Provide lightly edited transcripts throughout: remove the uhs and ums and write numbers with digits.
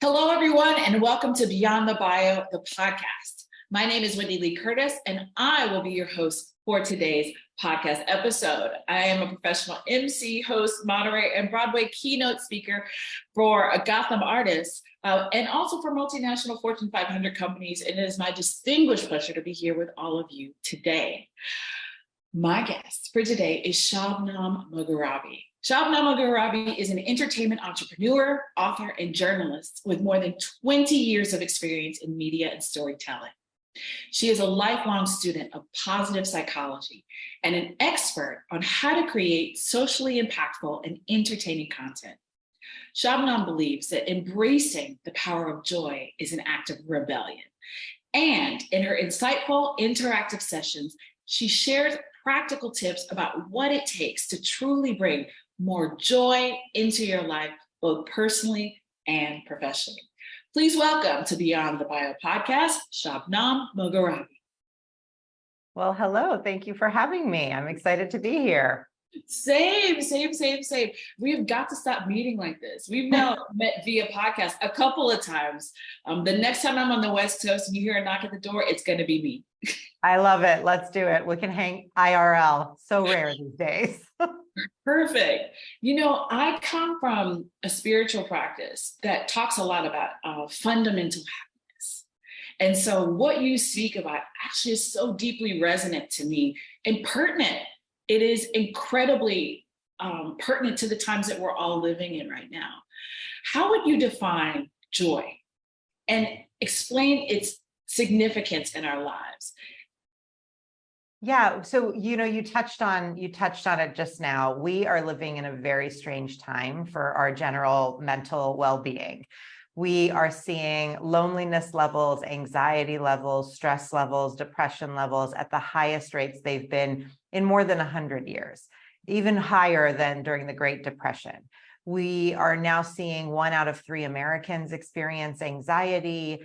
Hello, everyone, and welcome to Beyond the Bio, the podcast. My name is Wendee Lee Curtis, and I will be your host for today's podcast episode. I am a professional MC, host, moderator, and Broadway keynote speaker for a Gotham artist, and also for multinational Fortune 500 companies. And it is my distinguished pleasure to be here with all of you today. My guest for today is Shabnam Mogharabi. Shabnam Mogharabi is an entertainment entrepreneur, author, and journalist with more than 20 years of experience in media and storytelling. She is a lifelong student of positive psychology and an expert on how to create socially impactful and entertaining content. Shabnam believes that embracing the power of joy is an act of rebellion. And in her insightful interactive sessions, she shares practical tips about what it takes to truly bring more joy into your life, both personally and professionally. Please welcome to Beyond the Bio podcast, Shabnam Mogharabi. Well, hello. Thank you for having me. I'm excited to be here. Same. We've got to stop meeting like this. We've now met via podcast a couple of times. The next time I'm on the West Coast and you hear a knock at the door, it's going to be me. I love it. Let's do it. We can hang IRL. So rare these days. Perfect. You know, I come from a spiritual practice that talks a lot about fundamental happiness. And so what you speak about actually is so deeply resonant to me and pertinent. It is incredibly pertinent to the times that we're all living in right now. How would you define joy and explain its significance in our lives? Yeah. So, you touched on it just now. We are living in a very strange time for our general mental well-being. We are seeing loneliness levels, anxiety levels, stress levels, depression levels at the highest rates they've been in more than 100 years, even higher than during the Great Depression. We are now seeing 1 out of 3 Americans experience anxiety.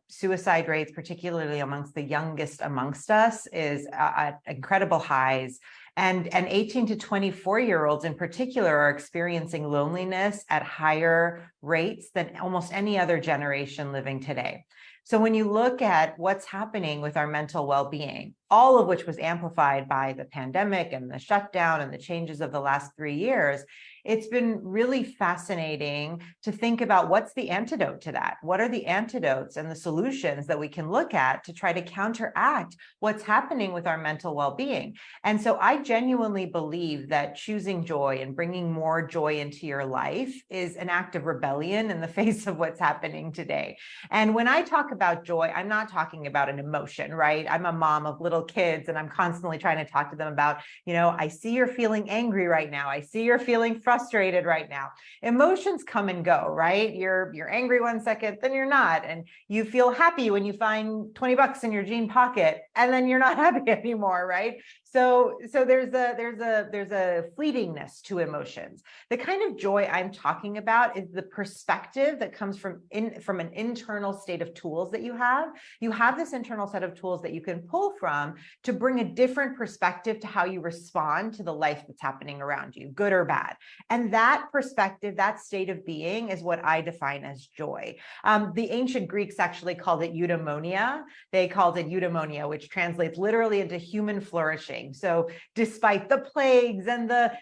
Suicide rates, particularly amongst the youngest amongst us, is at incredible highs. And 18 to 24-year-olds in particular are experiencing loneliness at higher rates than almost any other generation living today. So when you look at what's happening with our mental well-being, all of which was amplified by the pandemic and the shutdown and the changes of the last 3 years, it's been really fascinating to think about what's the antidote to that. What are the antidotes and the solutions that we can look at to try to counteract what's happening with our mental well-being? And so I genuinely believe that choosing joy and bringing more joy into your life is an act of rebellion in the face of what's happening today. And when I talk about joy, I'm not talking about an emotion, right? I'm a mom of little kids and I'm constantly trying to talk to them about, I see you're feeling angry right now. I see you're feeling frustrated right now. Emotions come and go, right? You're angry one second, then you're not. And you feel happy when you find $20 in your jean pocket and then you're not happy anymore, right? So there's a fleetingness to emotions. The kind of joy I'm talking about is the perspective that comes from an internal state of tools that you have. You have this internal set of tools that you can pull from to bring a different perspective to how you respond to the life that's happening around you, good or bad. And that perspective, that state of being is what I define as joy. The ancient Greeks actually called it eudaimonia. They called it eudaimonia, which translates literally into human flourishing. So despite the plagues and the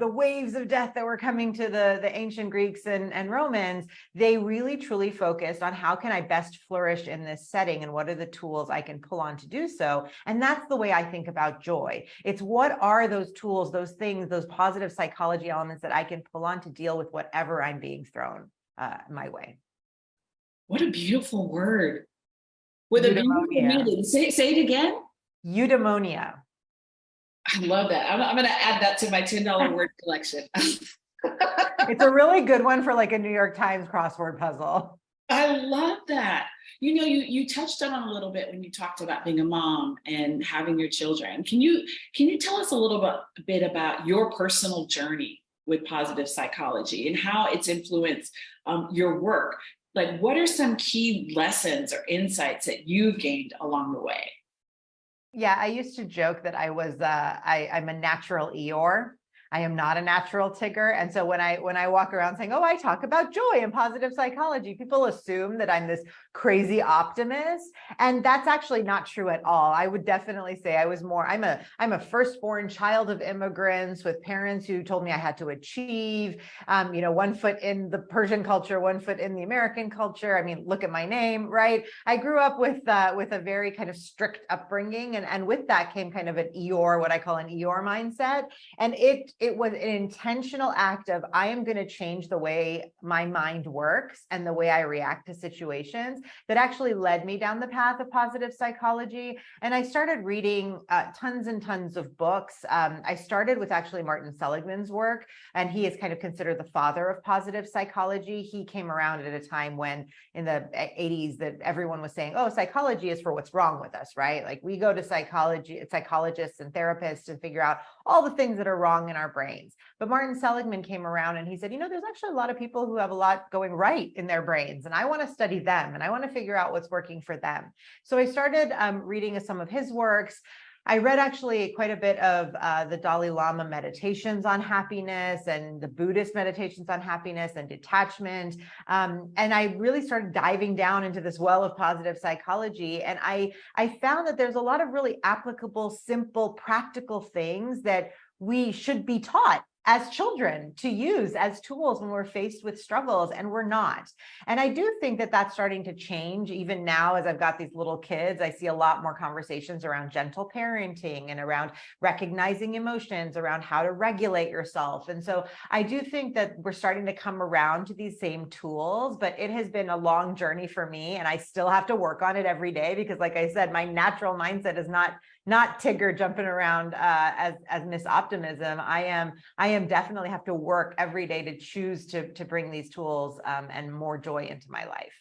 waves of death that were coming to the ancient Greeks and Romans, they really truly focused on how can I best flourish in this setting and what are the tools I can pull on to do so. And that's the way I think about joy. It's what are those tools, those things, those positive psychology elements that I can pull on to deal with whatever I'm being thrown my way. What a beautiful word. With a beautiful meaning. Say it again. Eudaimonia. I love that. I'm going to add that to my $10 word collection. It's a really good one for like a New York Times crossword puzzle. I love that. You touched on it a little bit when you talked about being a mom and having your children. Can you tell us a little bit about your personal journey with positive psychology and how it's influenced your work? Like, what are some key lessons or insights that you've gained along the way? Yeah, I used to joke that I'm a natural Eeyore. I am not a natural Tigger. And so when I walk around saying, oh, I talk about joy and positive psychology, people assume that I'm this crazy optimist. And that's actually not true at all. I would definitely say I'm a firstborn child of immigrants with parents who told me I had to achieve, one foot in the Persian culture, one foot in the American culture. I mean, look at my name, right? I grew up with a very kind of strict upbringing, and with that came kind of an Eeyore, what I call an Eeyore mindset. And it was an intentional act of, I am going to change the way my mind works and the way I react to situations, that actually led me down the path of positive psychology. And I started reading tons and tons of books. I started with actually Martin Seligman's work, and he is kind of considered the father of positive psychology. He came around at a time when in the 80s that everyone was saying, oh, psychology is for what's wrong with us, right? Like we go to psychologists and therapists to figure out all the things that are wrong in our brains. But Martin Seligman came around and he said, there's actually a lot of people who have a lot going right in their brains, and I want to study them and I want to figure out what's working for them. So I started reading some of his works. I read actually quite a bit of the Dalai Lama meditations on happiness and the Buddhist meditations on happiness and detachment. And I really started diving down into this well of positive psychology. And I found that there's a lot of really applicable, simple, practical things that we should be taught as children to use as tools when we're faced with struggles, and we're not. And I do think that that's starting to change. Even now, as I've got these little kids, I see a lot more conversations around gentle parenting and around recognizing emotions, around how to regulate yourself. And so I do think that we're starting to come around to these same tools, but it has been a long journey for me, and I still have to work on it every day because, like I said, my natural mindset is not Tigger jumping around as Miss Optimism. I am definitely have to work every day to choose to bring these tools and more joy into my life.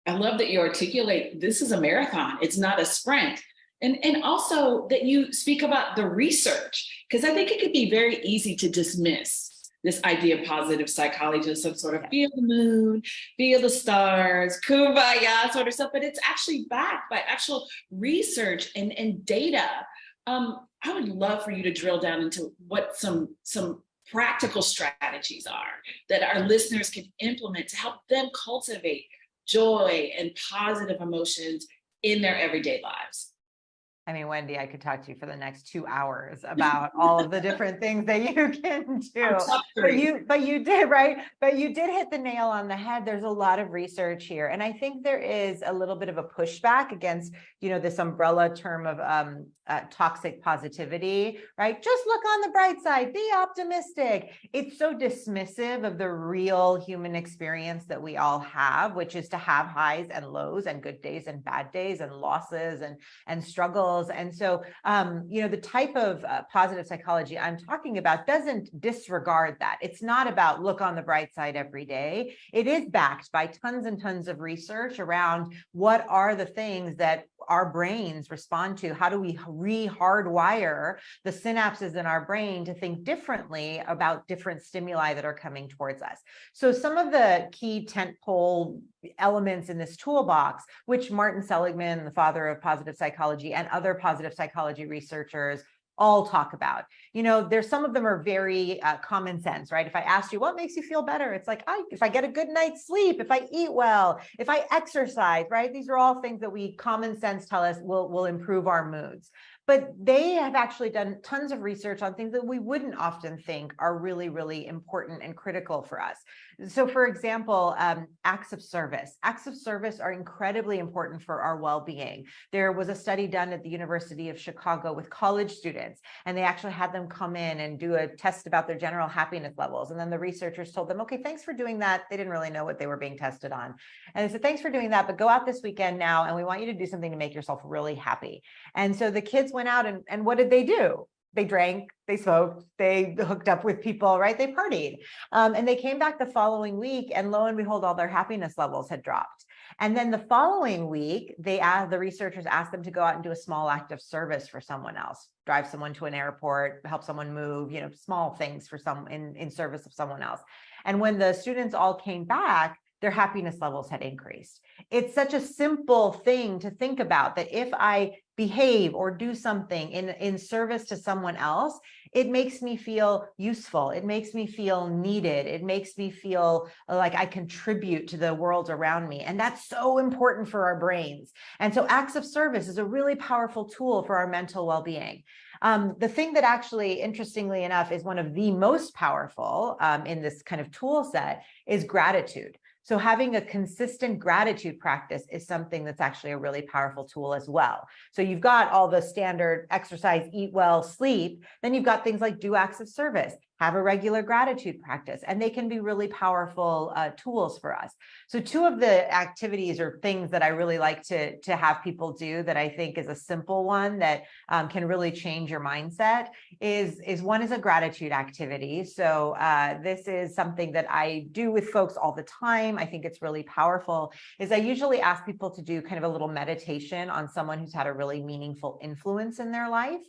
I love that you articulate this is a marathon. It's not a sprint. And also that you speak about the research, because I think it could be very easy to dismiss this idea of positive psychology, some sort of feel the moon, feel the stars, kumbaya sort of stuff, but it's actually backed by actual research and data. I would love for you to drill down into what some practical strategies are that our listeners can implement to help them cultivate joy and positive emotions in their everyday lives. I mean, Wendee, I could talk to you for the next 2 hours about all of the different things that you can do. But you did, right? But you did hit the nail on the head. There's a lot of research here. And I think there is a little bit of a pushback against, this umbrella term of toxic positivity, right? Just look on the bright side, be optimistic. It's so dismissive of the real human experience that we all have, which is to have highs and lows and good days and bad days and losses and struggles. And so, the type of positive psychology I'm talking about doesn't disregard that. It's not about look on the bright side every day. It is backed by tons and tons of research around what are the things that our brains respond to. How do we re-hardwire the synapses in our brain to think differently about different stimuli that are coming towards us? So some of the key tentpole elements in this toolbox, which Martin Seligman, the father of positive psychology, and other positive psychology researchers all talk about. There's some of them are very common sense, right? If I asked you what makes you feel better, it's like, if I get a good night's sleep, if I eat well, if I exercise, right? These are all things that we common sense tell us will improve our moods. But they have actually done tons of research on things that we wouldn't often think are really, really important and critical for us. So for example, acts of service. Acts of service are incredibly important for our well-being. There was a study done at the University of Chicago with college students, and they actually had them come in and do a test about their general happiness levels. And then the researchers told them, okay, thanks for doing that. They didn't really know what they were being tested on. And they said, thanks for doing that, but go out this weekend now, and we want you to do something to make yourself really happy. And so the kids went out and what did they do? They drank, they smoked, they hooked up with people, right? They partied. And they came back the following week, and lo and behold, all their happiness levels had dropped. And then the following week, the researchers asked them to go out and do a small act of service for someone else, drive someone to an airport, help someone move, small things for in service of someone else. And when the students all came back, their happiness levels had increased. It's such a simple thing to think about, that if I behave or do something in service to someone else, it makes me feel useful. It makes me feel needed. It makes me feel like I contribute to the world around me. And that's so important for our brains. And so acts of service is a really powerful tool for our mental well-being. The thing that actually, interestingly enough, is one of the most powerful in this kind of tool set is gratitude. So having a consistent gratitude practice is something that's actually a really powerful tool as well. So you've got all the standard exercise, eat well, sleep. Then you've got things like do acts of service, have a regular gratitude practice, and they can be really powerful tools for us. So two of the activities or things that I really like to have people do that I think is a simple one that can really change your mindset is one is a gratitude activity. So this is something that I do with folks all the time. I think it's really powerful. Is I usually ask people to do kind of a little meditation on someone who's had a really meaningful influence in their life.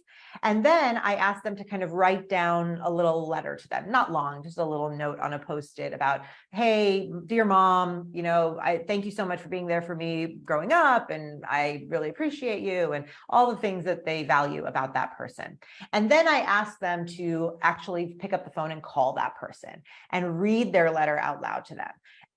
And then I ask them to kind of write down a little letter to them, not long, just a little note on a Post-it about, hey, dear mom, you know, I thank you so much for being there for me growing up, and I really appreciate you, and all the things that they value about that person. And then I ask them to actually pick up the phone and call that person and read their letter out loud to them.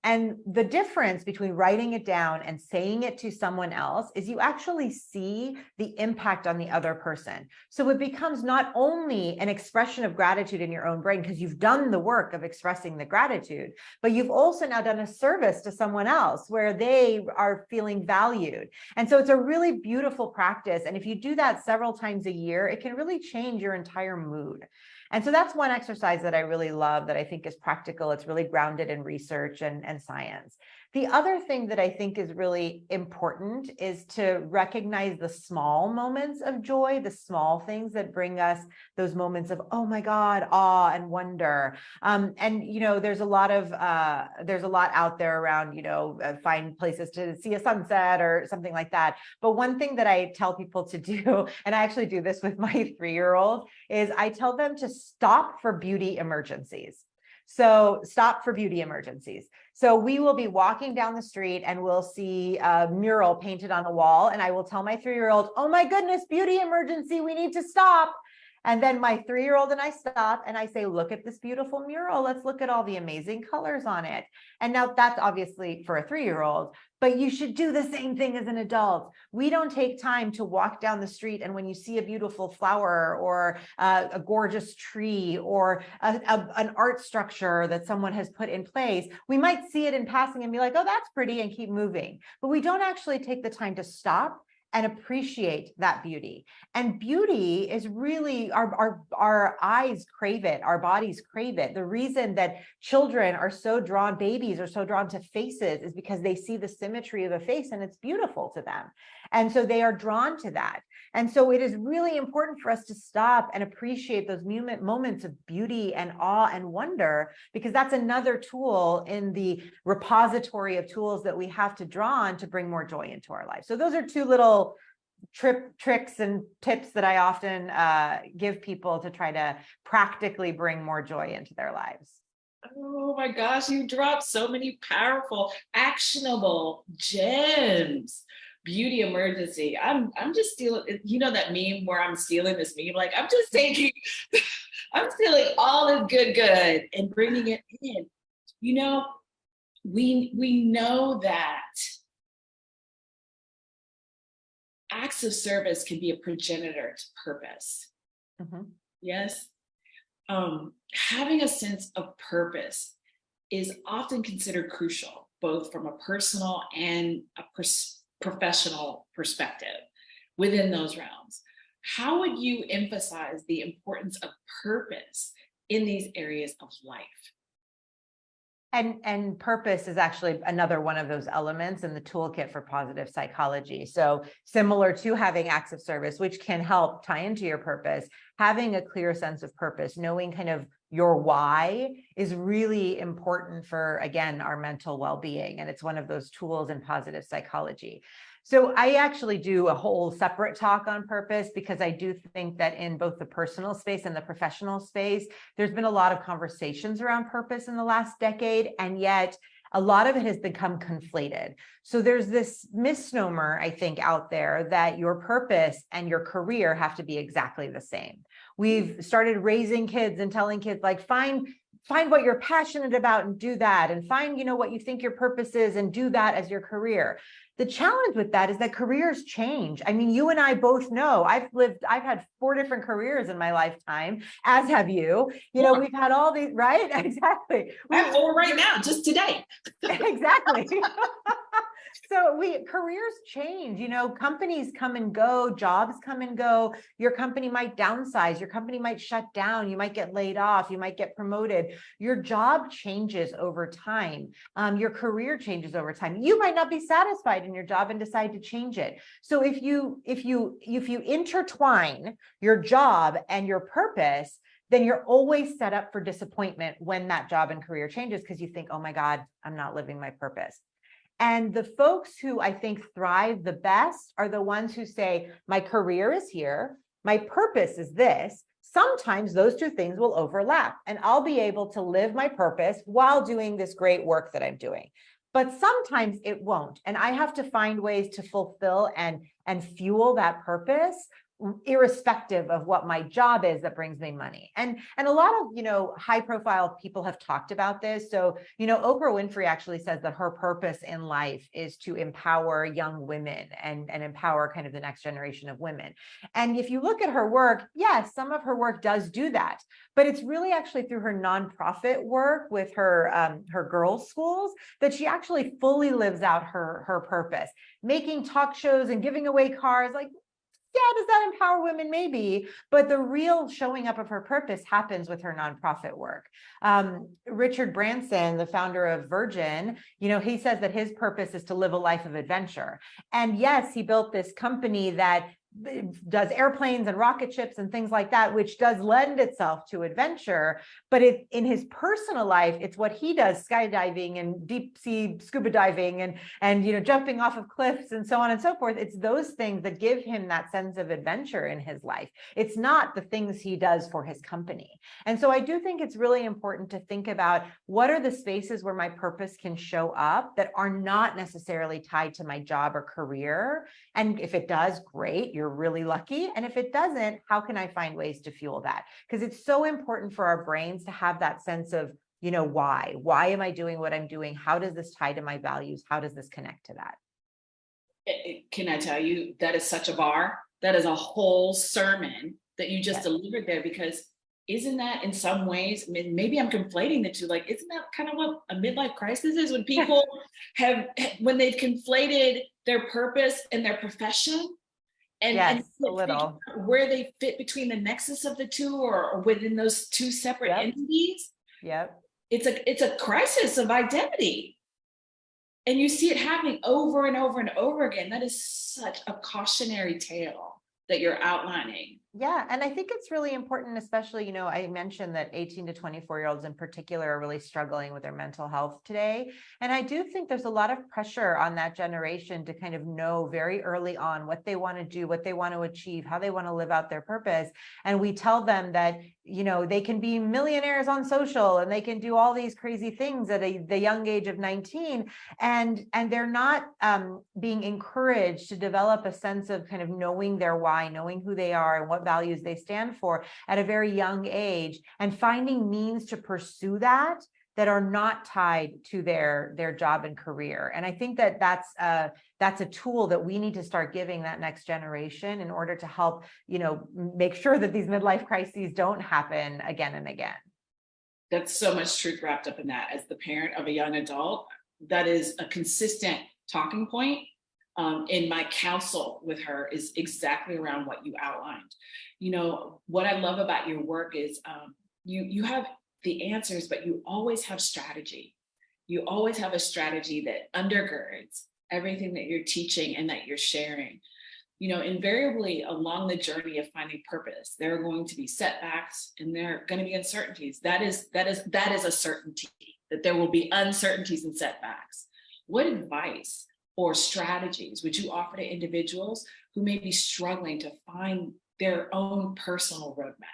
And the difference between writing it down and saying it to someone else is you actually see the impact on the other person. So it becomes not only an expression of gratitude in your own brain, because you've done the work of expressing the gratitude, but you've also now done a service to someone else where they are feeling valued. And so it's a really beautiful practice. And if you do that several times a year, it can really change your entire mood. And so that's one exercise that I really love, that I think is practical. It's really grounded in research and science. The other thing that I think is really important is to recognize the small moments of joy, the small things that bring us those moments of, oh my God, awe and wonder. And, you know, there's a lot out there around, you know, find places to see a sunset or something like that. But one thing that I tell people to do, and I actually do this with my 3-year-old, is I tell them to stop for beauty emergencies. So stop for beauty emergencies. So we will be walking down the street and we'll see a mural painted on the wall. And I will tell my 3-year-old, oh my goodness, beauty emergency, we need to stop. And then my 3-year-old and I stop and I say, look at this beautiful mural. Let's look at all the amazing colors on it. And now that's obviously for a 3-year-old, but you should do the same thing as an adult. We don't take time to walk down the street, and when you see a beautiful flower or a gorgeous tree or an art structure that someone has put in place, we might see it in passing and be like, oh, that's pretty, and keep moving. But we don't actually take the time to stop and appreciate that beauty. And beauty is really, our eyes crave it, our bodies crave it. The reason that children are so drawn, babies are so drawn to faces, is because they see the symmetry of a face and it's beautiful to them. And so they are drawn to that. And so it is really important for us to stop and appreciate those moments of beauty and awe and wonder, because that's another tool in the repository of tools that we have to draw on to bring more joy into our life. So those are two little tricks and tips that I often give people to try to practically bring more joy into their lives. Oh my gosh, you dropped so many powerful, actionable gems. Beauty emergency. I'm just stealing, you know, that meme where I'm stealing this meme, like I'm just taking, I'm stealing all the good and bringing it in. You know, we know that acts of service can be a progenitor to purpose. Mm-hmm. Yes. Having a sense of purpose is often considered crucial, both from a personal and a professional perspective within those realms. How would you emphasize the importance of purpose in these areas of life? And purpose is actually another one of those elements in the toolkit for positive psychology. So similar to having acts of service, which can help tie into your purpose, having a clear sense of purpose, knowing kind of your why, is really important for, again, our mental well-being. And it's one of those tools in positive psychology. So I actually do a whole separate talk on purpose, because I do think that in both the personal space and the professional space, there's been a lot of conversations around purpose in the last decade. And yet A lot of it has become conflated. So there's this misnomer, I think, out there that your purpose and your career have to be exactly the same. We've started raising kids and telling kids, like, find what you're passionate about and do that, and find, what you think your purpose is and do that as your career. The challenge with that is that careers change. I mean, you and I both know I've had 4 different careers in my lifetime, as have you. We've had all these, right? Exactly. I have 4 right now, just today. Exactly. So careers change, companies come and go, jobs come and go. Your company might downsize, your company might shut down, you might get laid off, you might get promoted. Your job changes over time. Your career changes over time. You might not be satisfied in your job and decide to change it. So if you intertwine your job and your purpose, then you're always set up for disappointment when that job and career changes, because you think, oh my God, I'm not living my purpose. And the folks who I think thrive the best are the ones who say, my career is here, my purpose is this. Sometimes those 2 things will overlap, and I'll be able to live my purpose while doing this great work that I'm doing. But sometimes it won't. And I have to find ways to fulfill and fuel that purpose, irrespective of what my job is that brings me money. And a lot of, high profile people have talked about this. So, Oprah Winfrey actually says that her purpose in life is to empower young women and empower kind of the next generation of women. And if you look at her work, yes, some of her work does do that, but it's really actually through her nonprofit work with her girls' schools that she actually fully lives out her purpose, making talk shows and giving away cars. Like, yeah, does that empower women? Maybe, but the real showing up of her purpose happens with her nonprofit work. Richard Branson, the founder of Virgin, he says that his purpose is to live a life of adventure. And yes, he built this company that does airplanes and rocket ships and things like that, which does lend itself to adventure. But in his personal life, it's what he does: skydiving and deep sea scuba diving and jumping off of cliffs and so on and so forth. It's those things that give him that sense of adventure in his life. It's not the things he does for his company. And so I do think it's really important to think about, what are the spaces where my purpose can show up that are not necessarily tied to my job or career? And if it does, great, you're really lucky. And if it doesn't, how can I find ways to fuel that? Because it's so important for our brains to have that sense of, why am I doing what I'm doing? How does this tie to my values? How does this connect to that? Can I tell you, that is such a bar. That is a whole sermon that you just delivered there, because isn't that in some ways, maybe I'm conflating the two, like, isn't that kind of what a midlife crisis is, when people when they've conflated their purpose and their profession? And a little where they fit between the nexus of the two, or within those 2 separate entities. Yep. It's a crisis of identity. And you see it happening over and over and over again. That is such a cautionary tale that you're outlining. Yeah. And I think it's really important, especially, I mentioned that 18 to 24-year-olds in particular are really struggling with their mental health today. And I do think there's a lot of pressure on that generation to kind of know very early on what they want to do, what they want to achieve, how they want to live out their purpose. And we tell them that, they can be millionaires on social and they can do all these crazy things at the young age of 19. And they're not being encouraged to develop a sense of kind of knowing their why, knowing who they are and what values they stand for at a very young age, and finding means to pursue that are not tied to their job and career. And I think that that's a tool that we need to start giving that next generation in order to help, make sure that these midlife crises don't happen again and again. That's so much truth wrapped up in that. As the parent of a young adult, that is a consistent talking point in my counsel with her, is exactly around what you outlined. What I love about your work is you have the answers, but you always have strategy. You always have a strategy that undergirds everything that you're teaching and that you're sharing. Invariably along the journey of finding purpose, there are going to be setbacks and there are going to be uncertainties. That is a certainty, that there will be uncertainties and setbacks. What advice or strategies would you offer to individuals who may be struggling to find their own personal roadmap?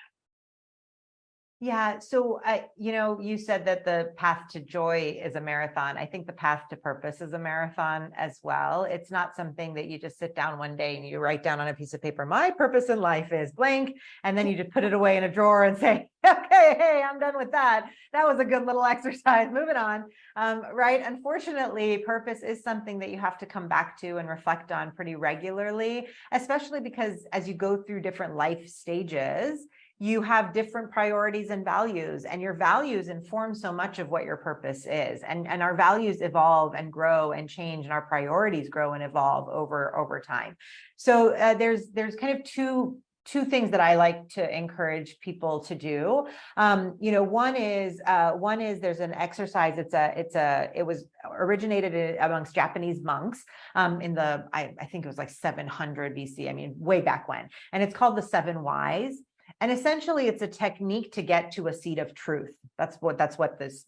Yeah. So, you said that the path to joy is a marathon. I think the path to purpose is a marathon as well. It's not something that you just sit down one day and you write down on a piece of paper, my purpose in life is blank. And then you just put it away in a drawer and say, okay, hey, I'm done with that. That was a good little exercise. Moving on. Right. Unfortunately, purpose is something that you have to come back to and reflect on pretty regularly, especially because as you go through different life stages, you have different priorities and values, and your values inform so much of what your purpose is. And our values evolve and grow and change, and our priorities grow and evolve over time. So there's kind of two things that I like to encourage people to do. One is there's an exercise. It was originated amongst Japanese monks in the I think it was like 700 BC. I mean, way back when, and it's called the Seven Whys. And essentially, it's a technique to get to a seat of truth. That's what this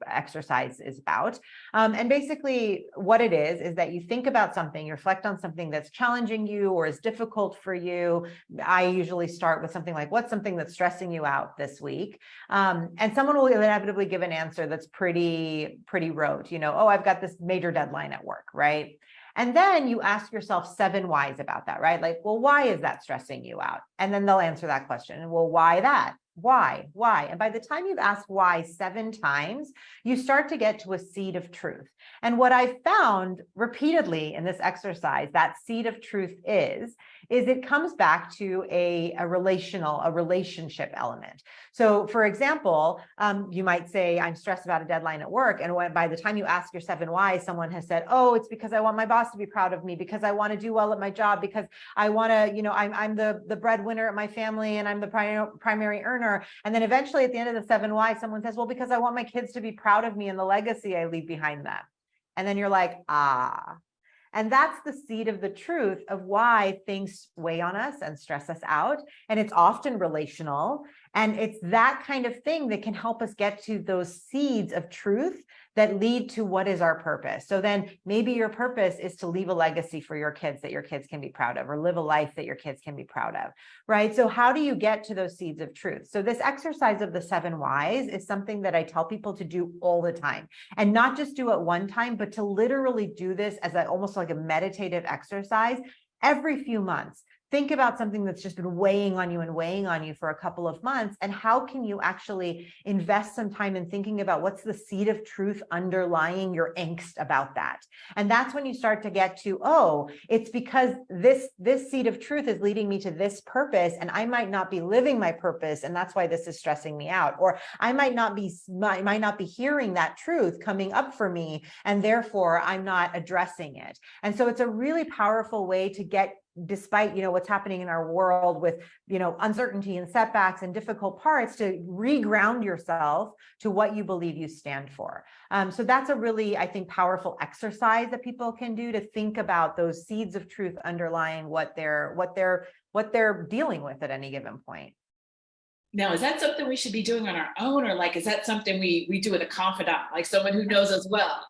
exercise is about. And basically, what it is that you think about something, you reflect on something that's challenging you or is difficult for you. I usually start with something like, what's something that's stressing you out this week? And someone will inevitably give an answer that's pretty rote. Oh, I've got this major deadline at work, right? And then you ask yourself 7 whys about that, right? Like, well, why is that stressing you out? And then they'll answer that question. Well, why that? Why? And by the time you've asked why 7 times, you start to get to a seed of truth. And what I found repeatedly in this exercise, that seed of truth is it comes back to a relationship element. So for example, you might say, I'm stressed about a deadline at work. And by the time you ask your 7 whys, someone has said, oh, it's because I want my boss to be proud of me, because I want to do well at my job, because I want to, I'm the breadwinner at my family, and I'm the primary earner. And then eventually at the end of the 7 whys, someone says, well, because I want my kids to be proud of me and the legacy I leave behind them. And then you're like, ah. And that's the seed of the truth of why things weigh on us and stress us out. And it's often relational. And it's that kind of thing that can help us get to those seeds of truth that lead to what is our purpose. So then maybe your purpose is to leave a legacy for your kids that your kids can be proud of, or live a life that your kids can be proud of, right? So how do you get to those seeds of truth? So this exercise of the 7 whys is something that I tell people to do all the time, and not just do it one time, but to literally do this as almost like a meditative exercise every few months. Think about something that's just been weighing on you for a couple of months, and how can you actually invest some time in thinking about what's the seed of truth underlying your angst about that. And that's when you start to get to, oh, it's because this seed of truth is leading me to this purpose, and I might not be living my purpose, and that's why this is stressing me out. Or I might not be hearing that truth coming up for me, and therefore I'm not addressing it. And so it's a really powerful way to get, despite what's happening in our world with uncertainty and setbacks and difficult parts, to reground yourself to what you believe you stand for. So that's a really, I think, powerful exercise that people can do to think about those seeds of truth underlying what they're dealing with at any given point. Now, is that something we should be doing on our own, or is that something we do with a confidant, like someone who knows us well?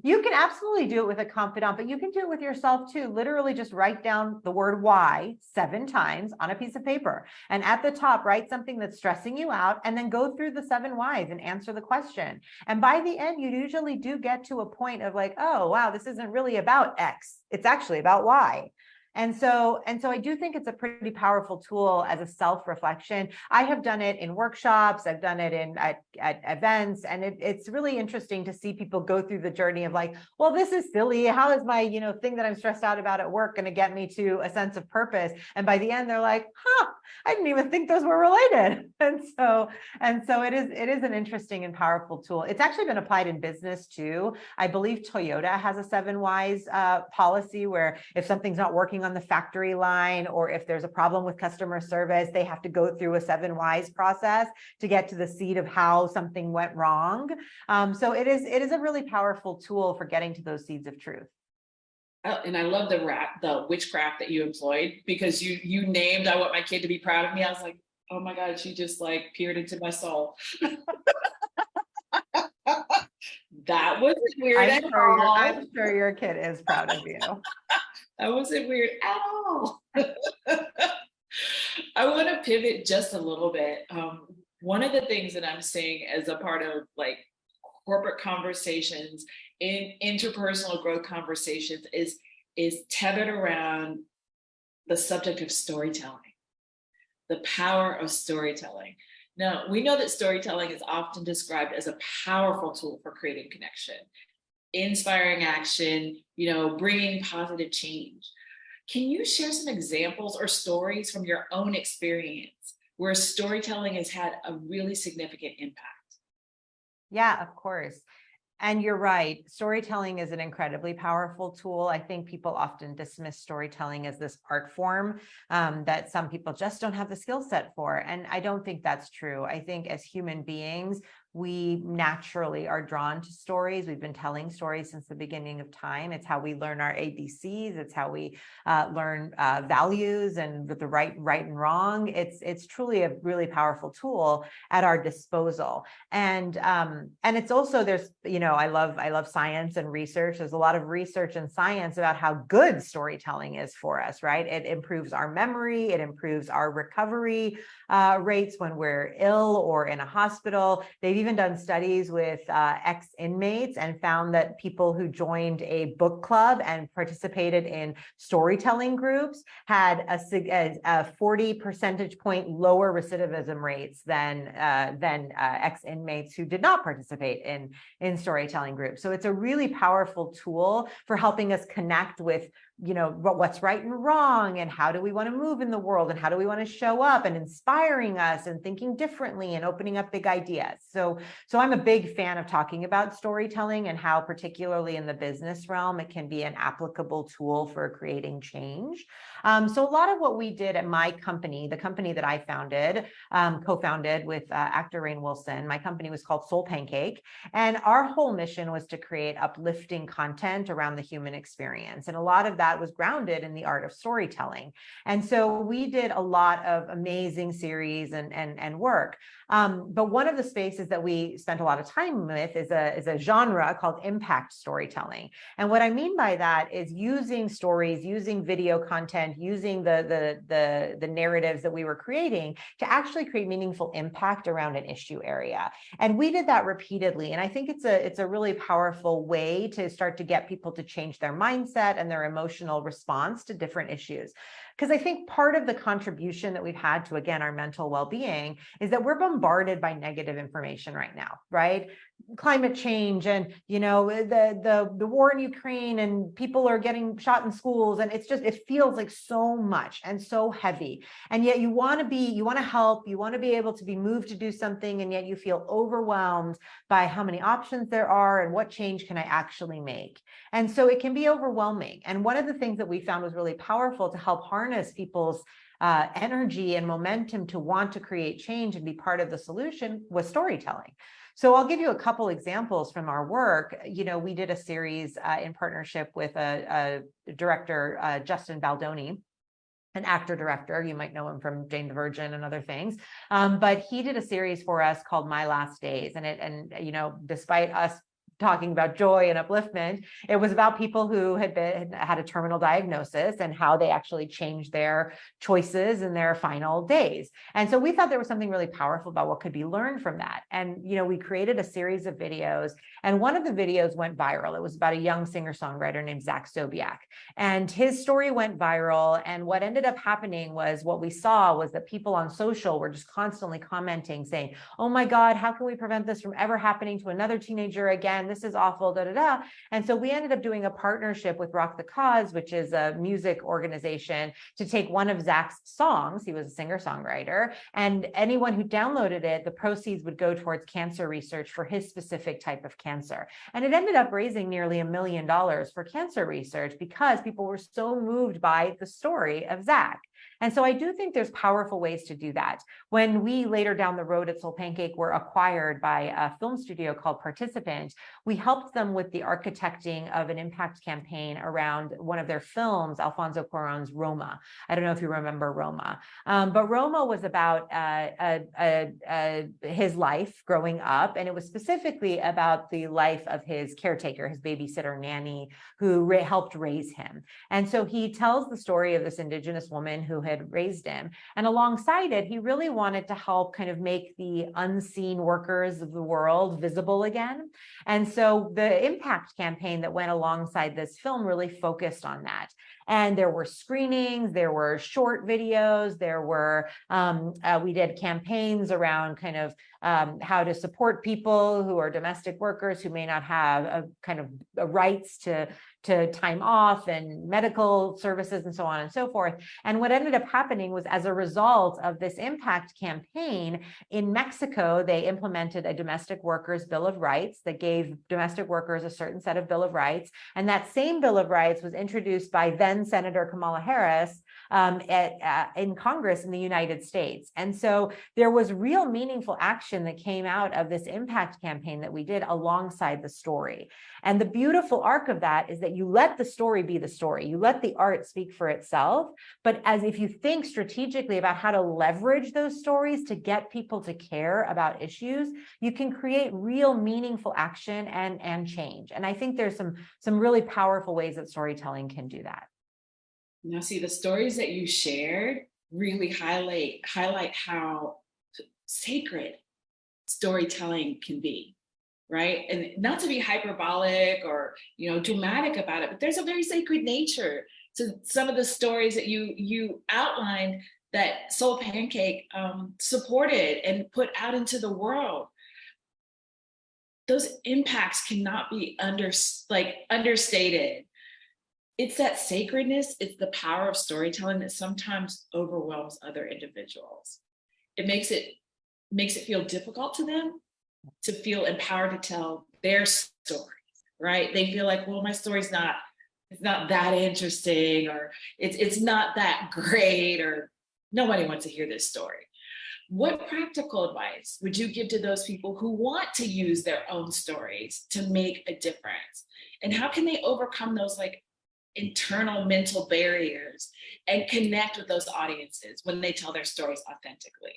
You can absolutely do it with a confidant, but you can do it with yourself too. Literally just write down the word why 7 times on a piece of paper. And at the top, write something that's stressing you out, and then go through the 7 whys and answer the question. And by the end, you usually do get to a point of like, oh, wow, this isn't really about X. It's actually about Y. And so I do think it's a pretty powerful tool as a self-reflection. I have done it in workshops. I've done it at events, and it's really interesting to see people go through the journey of like, well, this is silly. How is my thing that I'm stressed out about at work going to get me to a sense of purpose? And by the end, they're like, I didn't even think those were related. And so it is an interesting and powerful tool. It's actually been applied in business too. I believe Toyota has a 7 whys policy, where if something's not working on the factory line, or if there's a problem with customer service, they have to go through a 7 whys process to get to the seed of how something went wrong. So it is a really powerful tool for getting to those seeds of truth. And I love the witchcraft that you employed, because you named, I want my kid to be proud of me. I was like, oh my God, she just peered into my soul. That wasn't weird at all. I'm sure your kid is proud of you. That wasn't weird at all. I want to pivot just a little bit. one of the things that I'm seeing as a part of like corporate conversations, in interpersonal growth conversations, is tethered around the subject of storytelling, the power of storytelling. Now, we know that storytelling is often described as a powerful tool for creating connection, inspiring action, bringing positive change. Can you share some examples or stories from your own experience where storytelling has had a really significant impact? Yeah, of course. And you're right. Storytelling is an incredibly powerful tool. I think people often dismiss storytelling as this art form that some people just don't have the skill set for. And I don't think that's true. I think as human beings, we naturally are drawn to stories. We've been telling stories since the beginning of time. It's how we learn our ABCs. It's how we learn values and the right and wrong. It's truly a really powerful tool at our disposal. And it's also, there's, I love science and research. There's a lot of research and science about how good storytelling is for us, right? It improves our memory. It improves our recovery rates when we're ill or in a hospital. They've even done studies with ex-inmates and found that people who joined a book club and participated in storytelling groups had a 40 percentage point lower recidivism rates than ex-inmates who did not participate in storytelling groups. So it's a really powerful tool for helping us connect with what's right and wrong, and how do we want to move in the world, and how do we want to show up, and inspiring us and thinking differently and opening up big ideas. So I'm a big fan of talking about storytelling and how, particularly in the business realm, it can be an applicable tool for creating change. So a lot of what we did at my company, the company that I founded, co-founded with actor Rainn Wilson, my company was called Soul Pancake. And our whole mission was to create uplifting content around the human experience. And a lot of that was grounded in the art of storytelling. And so we did a lot of amazing series and work. But one of the spaces that we spent a lot of time with is a genre called impact storytelling. And what I mean by that is using stories, using video content, using the narratives that we were creating to actually create meaningful impact around an issue area. And we did that repeatedly. And I think it's a really powerful way to start to get people to change their mindset and their emotional response to different issues. Because I think part of the contribution that we've had to, again, our mental well-being is that we're bombarded by negative information right now, right? Climate change and, the war in Ukraine, and people are getting shot in schools. And it feels like so much and so heavy. And yet you want to help, you want to be able to be moved to do something. And yet you feel overwhelmed by how many options there are and what change can I actually make? And so it can be overwhelming. And one of the things that we found was really powerful to help harness people's energy and momentum to want to create change and be part of the solution was storytelling. So I'll give you a couple examples from our work. We did a series in partnership with a director, Justin Baldoni, an actor director. You might know him from Jane the Virgin and other things. But he did a series for us called My Last Days. And despite us talking about joy and upliftment, it was about people who had a terminal diagnosis and how they actually changed their choices in their final days. And so we thought there was something really powerful about what could be learned from that. And we created a series of videos, and one of the videos went viral. It was about a young singer-songwriter named Zach Stobiak, and his story went viral. And what ended up happening was, what we saw was that people on social were just constantly commenting, saying, "Oh my God, how can we prevent this from ever happening to another teenager again? This is awful, da, da, da." And so we ended up doing a partnership with Rock the Cause, which is a music organization, to take one of Zach's songs. He was a singer-songwriter, and anyone who downloaded it, the proceeds would go towards cancer research for his specific type of cancer. And it ended up raising nearly $1 million for cancer research because people were so moved by the story of Zach. And so I do think there's powerful ways to do that. When we later down the road at Soul Pancake were acquired by a film studio called Participant, we helped them with the architecting of an impact campaign around one of their films, Alfonso Cuarón's Roma. I don't know if you remember Roma, but Roma was about his life growing up, and it was specifically about the life of his caretaker, his babysitter nanny, who helped raise him. And so he tells the story of this Indigenous woman who who had raised him. And alongside it, he really wanted to help kind of make the unseen workers of the world visible again. And so the Impact campaign that went alongside this film really focused on that. And there were screenings, there were short videos, there were, we did campaigns around kind of how to support people who are domestic workers who may not have a kind of rights to time off and medical services and so on and so forth. And what ended up happening was, as a result of this Impact campaign, in Mexico, they implemented a domestic workers bill of rights that gave domestic workers a certain set of bill of rights. And that same bill of rights was introduced by then Senator Kamala Harris in Congress in the United States. And so there was real meaningful action that came out of this Impact campaign that we did alongside the story. And the beautiful arc of that is that you let the story be the story. You let the art speak for itself. But as if you think strategically about how to leverage those stories to get people to care about issues, you can create real meaningful action and change. And I think there's some really powerful ways that storytelling can do that. Now, see, the stories that you shared really highlight how sacred storytelling can be, right? And not to be hyperbolic or, dramatic about it, but there's a very sacred nature to some of the stories that you outlined that Soul Pancake supported and put out into the world. Those impacts cannot be understated. It's that sacredness, it's the power of storytelling that sometimes overwhelms other individuals. It makes it feel difficult to them to feel empowered to tell their stories, right? They feel like, well, my story's not that interesting, or it's not that great, or nobody wants to hear this story. What practical advice would you give to those people who want to use their own stories to make a difference? And how can they overcome those internal mental barriers and connect with those audiences when they tell their stories authentically?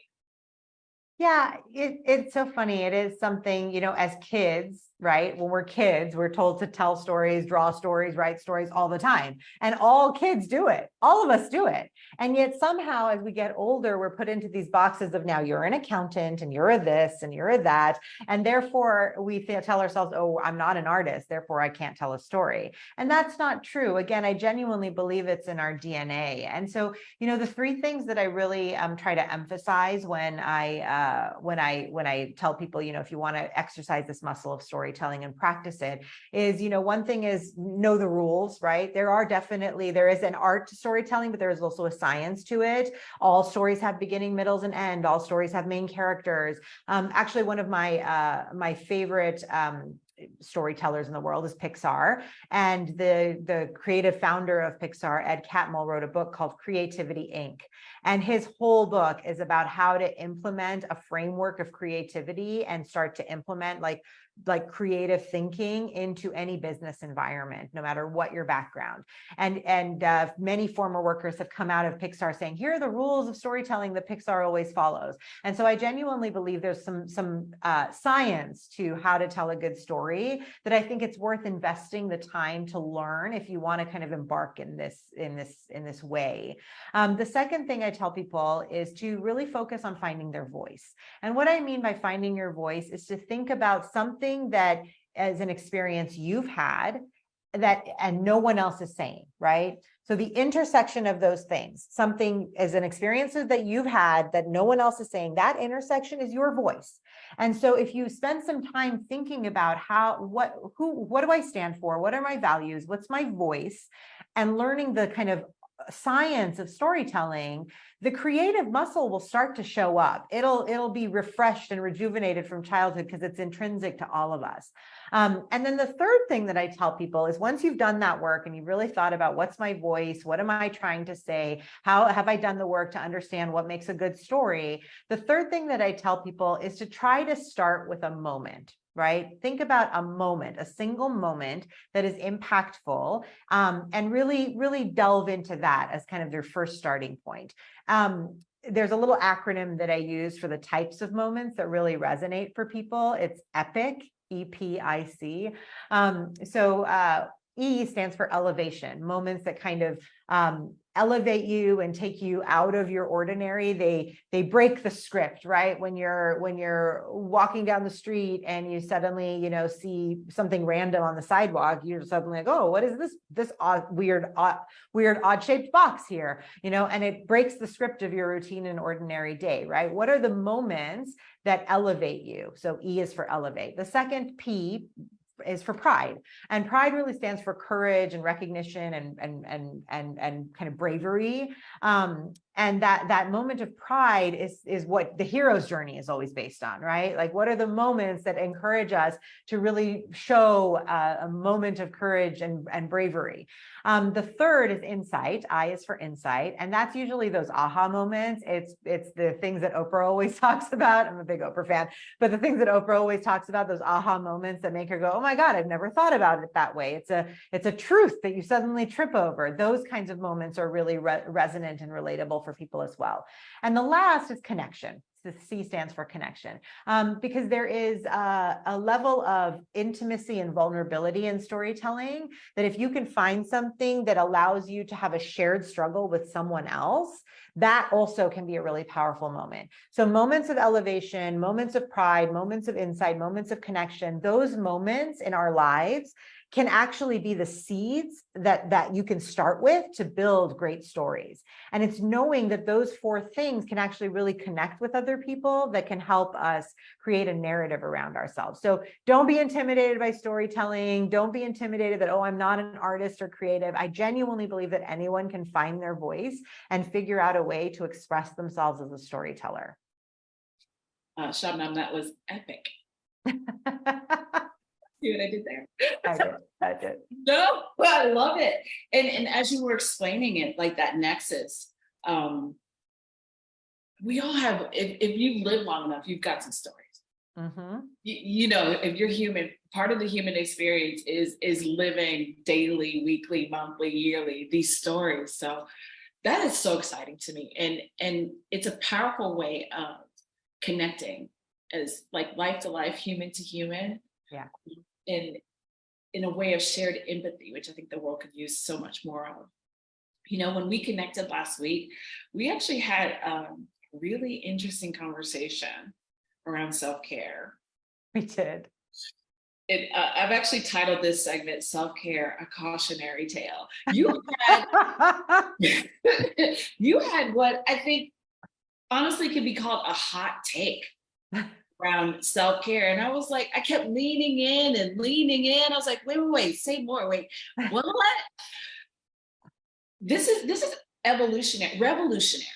Yeah, it's so funny. It is something, as kids, right? When we're kids, we're told to tell stories, draw stories, write stories all the time. And all kids do it. All of us do it. And yet somehow, as we get older, we're put into these boxes of, now you're an accountant and you're a this and you're a that. And therefore we tell ourselves, oh, I'm not an artist, therefore I can't tell a story. And that's not true. Again, I genuinely believe it's in our DNA. And so, the three things that I really try to emphasize when I tell people, if you want to exercise this muscle of storytelling and practice it, is, one thing is know the rules, right? There is an art to storytelling, but there is also a science to it. All stories have beginning, middles, and end. All stories have main characters. Actually, one of my favorite storytellers in the world is Pixar, and the creative founder of Pixar, Ed Catmull, wrote a book called Creativity Inc. And his whole book is about how to implement a framework of creativity and start to implement like creative thinking into any business environment, no matter what your background. And many former workers have come out of Pixar saying, here are the rules of storytelling that Pixar always follows. And so I genuinely believe there's some science to how to tell a good story that I think it's worth investing the time to learn if you want to kind of embark in this way. The second thing I tell people is to really focus on finding their voice. And what I mean by finding your voice is to think about something that as an experience you've had and no one else is saying, right? So the intersection of those things, something as an experience that you've had that no one else is saying, that intersection is your voice. And so if you spend some time thinking about what do I stand for? What are my values? What's my voice? And learning the kind of science of storytelling, the creative muscle will start to show up. It'll be refreshed and rejuvenated from childhood because it's intrinsic to all of us. And then the third thing that I tell people is, once you've done that work and you've really thought about what's my voice, what am I trying to say, how have I done the work to understand what makes a good story, the third thing that I tell people is to try to start with a moment. Right? Think about a moment, a single moment that is impactful, and really delve into that as kind of their first starting point. There's a little acronym that I use for the types of moments that really resonate for people. It's EPIC, EPIC. E stands for elevation, moments that kind of elevate you and take you out of your ordinary. They break the script, right? When you're walking down the street and you suddenly, see something random on the sidewalk, you're suddenly like, oh, what is this odd, weird, odd-shaped box here? And it breaks the script of your routine and ordinary day, right? What are the moments that elevate you? So E is for elevate. The second P is for pride, and pride really stands for courage and recognition and kind of bravery. And that moment of pride is what the hero's journey is always based on, right? Like, what are the moments that encourage us to really show a moment of courage and bravery? The third is insight. I is for insight, and that's usually those aha moments. It's the things that Oprah always talks about. I'm a big Oprah fan, but the things that Oprah always talks about, those aha moments that make her go, oh my God, I've never thought about it that way. It's a truth that you suddenly trip over. Those kinds of moments are really resonant and relatable for people as well. And the last is connection. The C stands for connection, because there is a level of intimacy and vulnerability in storytelling that if you can find something that allows you to have a shared struggle with someone else, that also can be a really powerful moment. So moments of elevation, moments of pride, moments of insight, moments of connection, those moments in our lives can actually be the seeds that you can start with to build great stories. And it's knowing that those four things can actually really connect with other people that can help us create a narrative around ourselves. So don't be intimidated by storytelling. Don't be intimidated that, oh, I'm not an artist or creative. I genuinely believe that anyone can find their voice and figure out a way to express themselves as a storyteller. Shabnam, that was epic. See what I did there? I did. No, I love it. And as you were explaining it, like that nexus, we all have, if you live long enough, you've got some stories. Mm-hmm. If you're human, part of the human experience is living daily, weekly, monthly, yearly, these stories. So that is so exciting to me. And it's a powerful way of connecting as like life to life, human to human. Yeah. In a way of shared empathy, which I think the world could use so much more of. When we connected last week, we actually had a really interesting conversation around self-care. We did. I've actually titled this segment "Self-Care: A Cautionary Tale." You had you had what I think honestly could be called a hot take around self-care. And I was like, I kept leaning in. I was like, wait, say more. Wait, what? This is revolutionary.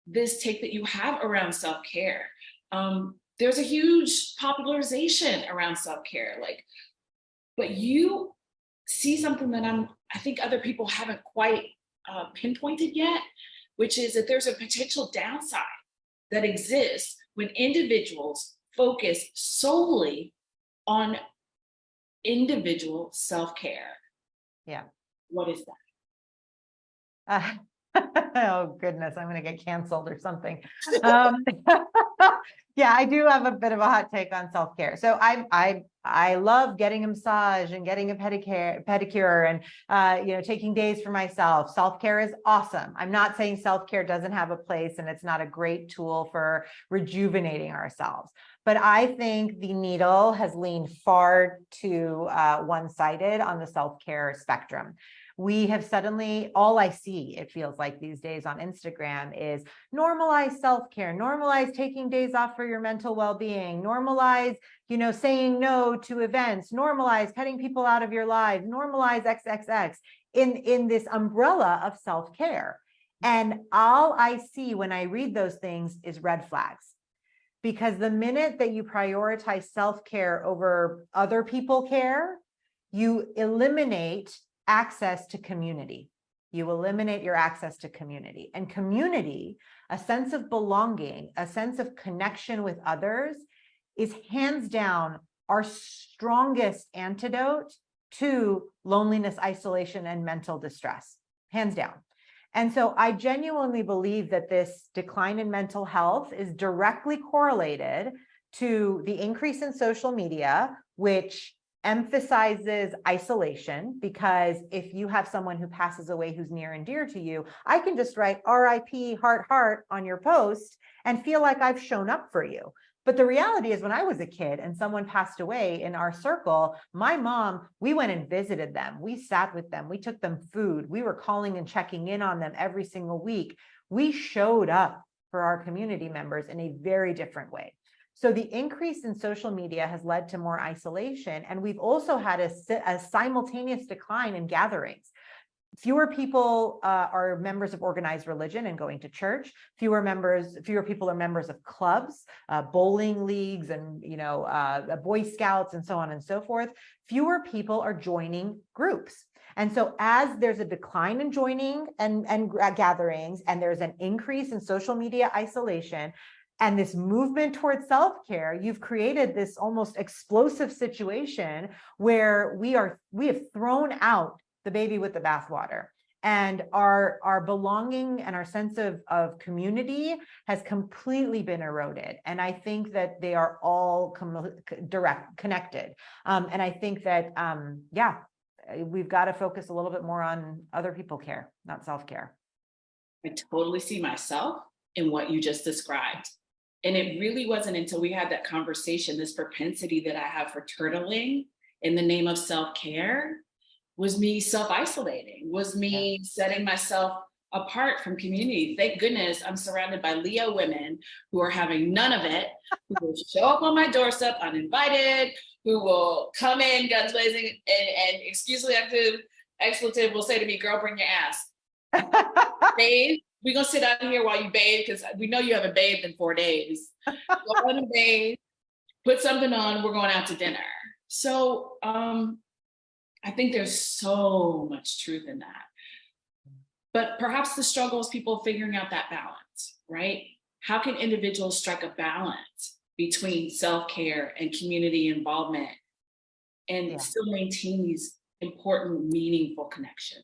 This take that you have around self-care. There's a huge popularization around self-care, but you see something that I think other people haven't quite pinpointed yet, which is that there's a potential downside that exists when individuals focus solely on individual self-care. Yeah. What is that? Oh goodness, I'm going to get canceled or something. Yeah, I do have a bit of a hot take on self-care. So I love getting a massage and getting a pedicure and taking days for myself. Self-care is awesome. I'm not saying self-care doesn't have a place and it's not a great tool for rejuvenating ourselves. But I think the needle has leaned far too one-sided on the self-care spectrum. We have suddenly, all I see, it feels like these days on Instagram is normalize self-care, normalize taking days off for your mental well-being, normalize, saying no to events, normalize cutting people out of your life, normalize XXX in this umbrella of self-care. And all I see when I read those things is red flags. Because the minute that you prioritize self-care over other people care, you eliminate access to community. You eliminate your access to community. And community, a sense of belonging, a sense of connection with others, is hands down our strongest antidote to loneliness, isolation, and mental distress. Hands down. And so I genuinely believe that this decline in mental health is directly correlated to the increase in social media, which emphasizes isolation, because if you have someone who passes away who's near and dear to you, I can just write RIP heart heart on your post and feel like I've shown up for you. But the reality is, when I was a kid and someone passed away in our circle, my mom, we went and visited them. We sat with them. We took them food. We were calling and checking in on them every single week. We showed up for our community members in a very different way. So the increase in social media has led to more isolation. And we've also had a simultaneous decline in gatherings. Fewer people are members of organized religion and going to church. Fewer people are members of clubs, bowling leagues, and Boy Scouts, and so on and so forth. Fewer people are joining groups. And so as there's a decline in joining and gatherings, and there's an increase in social media isolation, and this movement towards self-care, you've created this almost explosive situation where we have thrown out the baby with the bathwater, and our belonging and our sense of community has completely been eroded. And I think that they are all connected. And I think that, we've got to focus a little bit more on other people care, not self-care. I totally see myself in what you just described. And it really wasn't until we had that conversation, this propensity that I have for turtling in the name of self-care, was me self-isolating, was me setting myself apart from community. Thank goodness I'm surrounded by Leo women who are having none of it, who will show up on my doorstep uninvited, who will come in guns blazing, and excuse the expletive, will say to me, "Girl, bring your ass. Bathe. We're gonna sit out here while you bathe, because we know you haven't bathed in 4 days. Go on and bathe, put something on, we're going out to dinner." So I think there's so much truth in that. But perhaps the struggle is people figuring out that balance, right? How can individuals strike a balance between self-care and community involvement and still maintain these important, meaningful connections?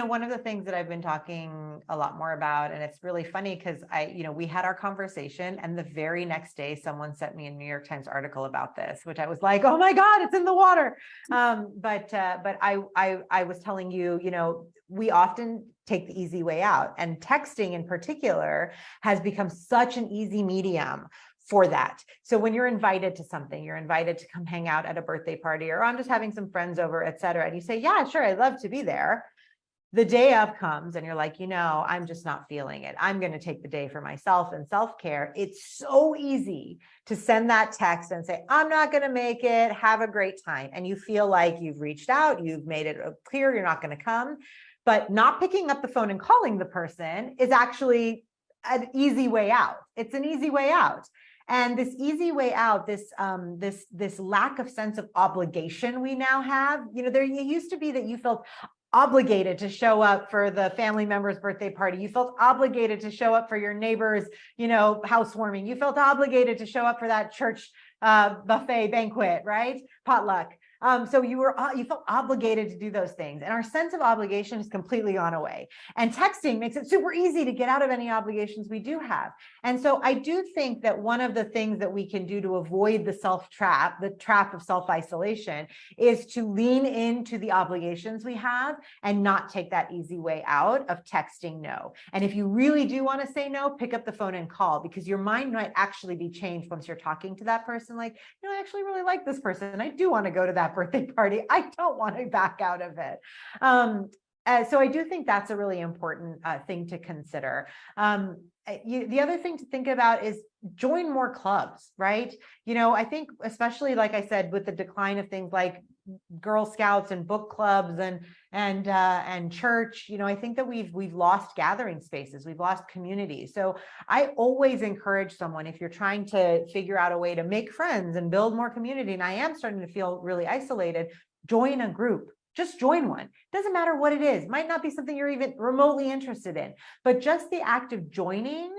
One of the things that I've been talking a lot more about, and it's really funny because we had our conversation, and the very next day someone sent me a New York Times article about this, which I was like, oh my God, it's in the water. But I was telling you, we often take the easy way out, and texting in particular has become such an easy medium for that. So when you're invited to something, you're invited to come hang out at a birthday party, or I'm just having some friends over, et cetera, and you say, yeah, sure, I'd love to be there. The day of comes and you're like, I'm just not feeling it. I'm going to take the day for myself and self-care. It's so easy to send that text and say, I'm not going to make it. Have a great time. And you feel like you've reached out, you've made it clear you're not going to come, but not picking up the phone and calling the person is actually an easy way out. It's an easy way out. And this easy way out, this lack of sense of obligation we now have, there used to be that you felt obligated to show up for the family member's birthday party. You felt obligated to show up for your neighbor's, housewarming. You felt obligated to show up for that church buffet banquet, right? Potluck. So you felt obligated to do those things. And our sense of obligation has completely gone away. And texting makes it super easy to get out of any obligations we do have. And so I do think that one of the things that we can do to avoid the trap of self-isolation, is to lean into the obligations we have and not take that easy way out of texting no. And if you really do want to say no, pick up the phone and call, because your mind might actually be changed once you're talking to that person. Like, I actually really like this person. I do want to go to that birthday party. I don't want to back out of it. So I do think that's a really important thing to consider. The other thing to think about is join more clubs, right? I think especially, like I said, with the decline of things like Girl Scouts and book clubs and church, I think that we've lost gathering spaces, we've lost community. So I always encourage someone, if you're trying to figure out a way to make friends and build more community, and I am starting to feel really isolated, join a group. Just join one. Doesn't matter what it is. Might not be something you're even remotely interested in, but just the act of joining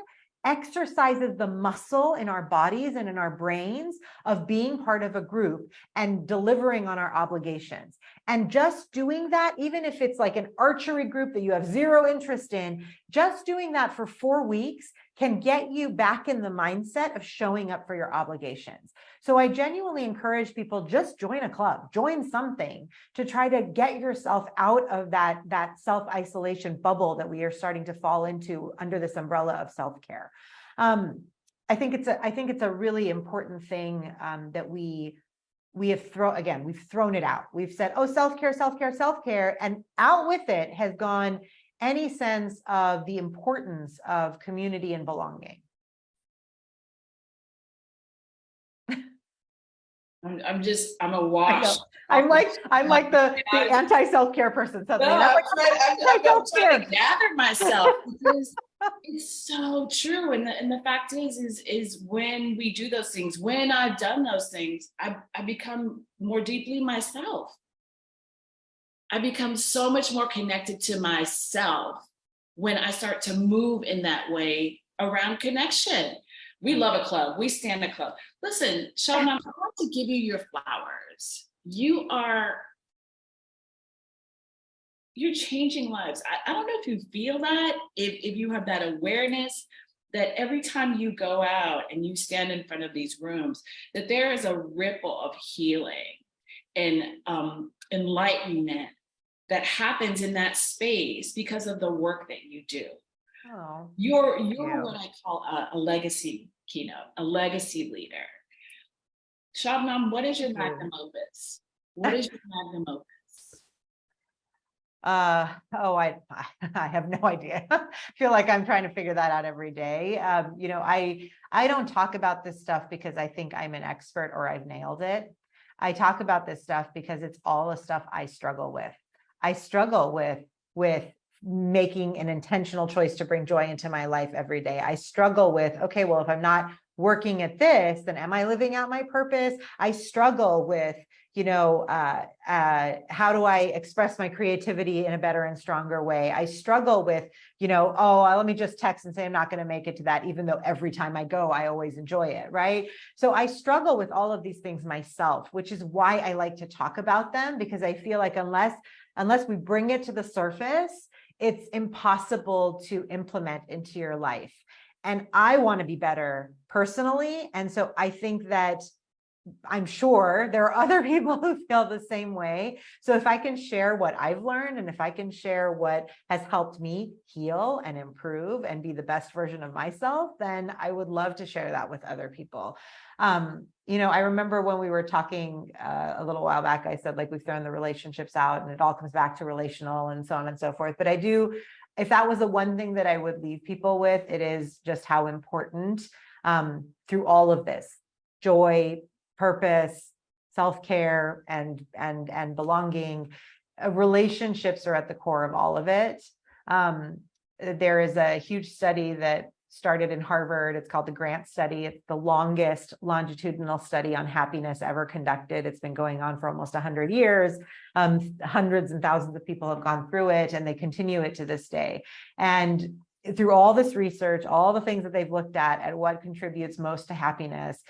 exercises the muscle in our bodies and in our brains of being part of a group and delivering on our obligations. And just doing that, even if it's like an archery group that you have zero interest in, just doing that for 4 weeks can get you back in the mindset of showing up for your obligations. So I genuinely encourage people, just join a club, join something to try to get yourself out of that self-isolation bubble that we are starting to fall into under this umbrella of self-care. I think it's a really important thing that we've thrown it out. We've said, oh, self-care, self-care, self-care, and out with it has gone any sense of the importance of community and belonging. I'm awash. I'm like the anti-self-care person suddenly. No, I'm trying to gather myself because it's so true. And the fact is when we do those things, when I've done those things, I become more deeply myself. I become so much more connected to myself when I start to move in that way around connection. We love a club. We stand a club. Listen, Shabnam, I want to give you your flowers. You're changing lives. I don't know if you feel that, if you have that awareness that every time you go out and you stand in front of these rooms, that there is a ripple of healing and enlightenment that happens in that space because of the work that you do. Oh, you're what I call a legacy keynote, a legacy leader. Shabnam, what is your magnum opus? What is your magnum opus? I have no idea. I feel like I'm trying to figure that out every day. I don't talk about this stuff because I think I'm an expert or I've nailed it. I talk about this stuff because it's all the stuff I struggle with. I struggle with making an intentional choice to bring joy into my life every day. I struggle with, okay, well, if I'm not working at this, then am I living out my purpose? I struggle with, how do I express my creativity in a better and stronger way? I struggle with, let me just text and say I'm not going to make it to that, even though every time I go, I always enjoy it, right? So I struggle with all of these things myself, which is why I like to talk about them, because I feel like unless we bring it to the surface, it's impossible to implement into your life. And I want to be better personally. And so I think that I'm sure there are other people who feel the same way. So if I can share what I've learned, and if I can share what has helped me heal and improve and be the best version of myself, then I would love to share that with other people. I remember when we were talking a little while back, I said, like, we've thrown the relationships out and it all comes back to relational and so on and so forth. But if that was the one thing that I would leave people with, it is just how important through all of this, joy, purpose, self-care, and belonging, relationships are at the core of all of it. There is a huge study that started in Harvard. It's called the Grant Study. It's the longest longitudinal study on happiness ever conducted. It's been going on for almost 100 years. Hundreds and thousands of people have gone through it, and they continue it to this day. And through all this research, all the things that they've looked at what contributes most to happiness,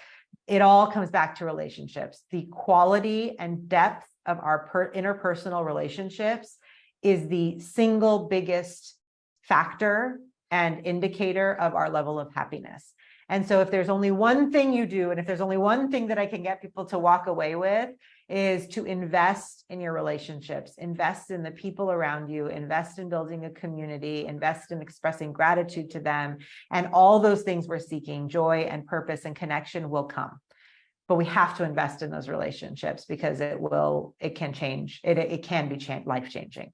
it all comes back to relationships. The quality and depth of our interpersonal relationships is the single biggest factor and indicator of our level of happiness. And so if there's only one thing you do, and if there's only one thing that I can get people to walk away with, is to invest in your relationships, invest in the people around you, invest in building a community, invest in expressing gratitude to them. And all those things we're seeking, joy and purpose and connection, will come. But we have to invest in those relationships because it can change. It can be life-changing.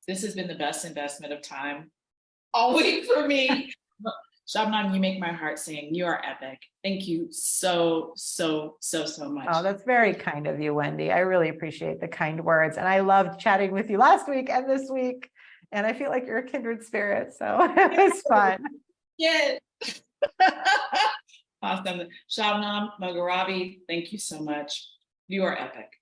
This has been the best investment of time all week for me. Shabnam, you make my heart sing. You are epic. Thank you so much. Oh, that's very kind of you, Wendee. I really appreciate the kind words. And I loved chatting with you last week and this week. And I feel like you're a kindred spirit. So it was fun. Yeah. Awesome. Shabnam Mogharabi, thank you so much. You are epic.